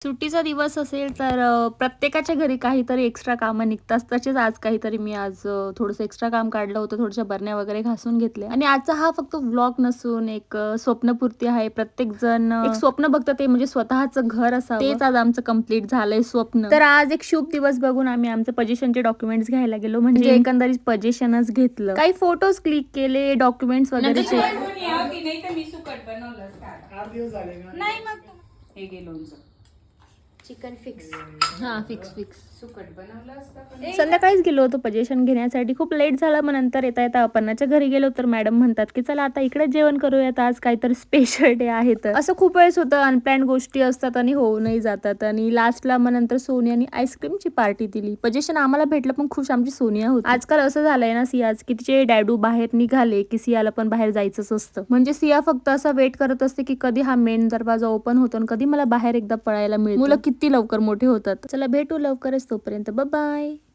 सुट्टीचा दिवस असेल तर प्रत्येकाच्या घरी काहीतरी एक्स्ट्रा कामं निघतात. तसेच आज थोडंसं एक्स्ट्रा काम काढलं होतं. थोड्याशा बरण्या वगैरे घासून घेतल्या आणि आजचा हा फक्त व्लॉग नसून एक स्वप्नपूर्ती आहे. प्रत्येक जण एक स्वप्न बघतं ते म्हणजे स्वतःचं घर असावं. तेच आज आमचं कंप्लीट झालंय स्वप्न. तर आज एक शुभ दिवस बघून आम्ही आमचं पोझिशनचे डॉक्युमेंट्स घ्यायला गेलो. म्हणजे एकंदरीत पोझिशनच घेतलं. काही फोटोज क्लिक केले, डॉक्युमेंट्स वगैरे हे गेलो चिकन फिक्स. हा फिक्स सुकट बनवलं असतं. संध्याकाळीच गेलो होतो पोझिशन घेण्यासाठी. खूप लेट झालं. मग नंतर येता अपर्णाच्या घरी गेलो तर मॅडम म्हणतात की चला आता इकडे जेवण करूयात, आज काहीतरी स्पेशल डे आहे. तर असं खूप वेळेस होतं, अनप्लॅन गोष्टी असतात आणि होऊनही जातात. आणि लास्टला मग नंतर सोनियानी आईस्क्रीमची पार्टी दिली. पोझिशन आम्हाला भेटलं पण खुश आमची सोनिया होती. आजकाल असं झालंय ना सियाज की तिचे डॅडू बाहेर निघाले की सियाला पण बाहेर जायचंच असतं. म्हणजे सिया फक्त असं वेट करत असते की कधी हा मेन दरवाजा ओपन होतो आणि कधी मला बाहेर एकदा पळायला मिळतं. मुलं किती लवकर मोठे होतात. चला भेटू लवकरच, तोपर्यंत बाय बाय.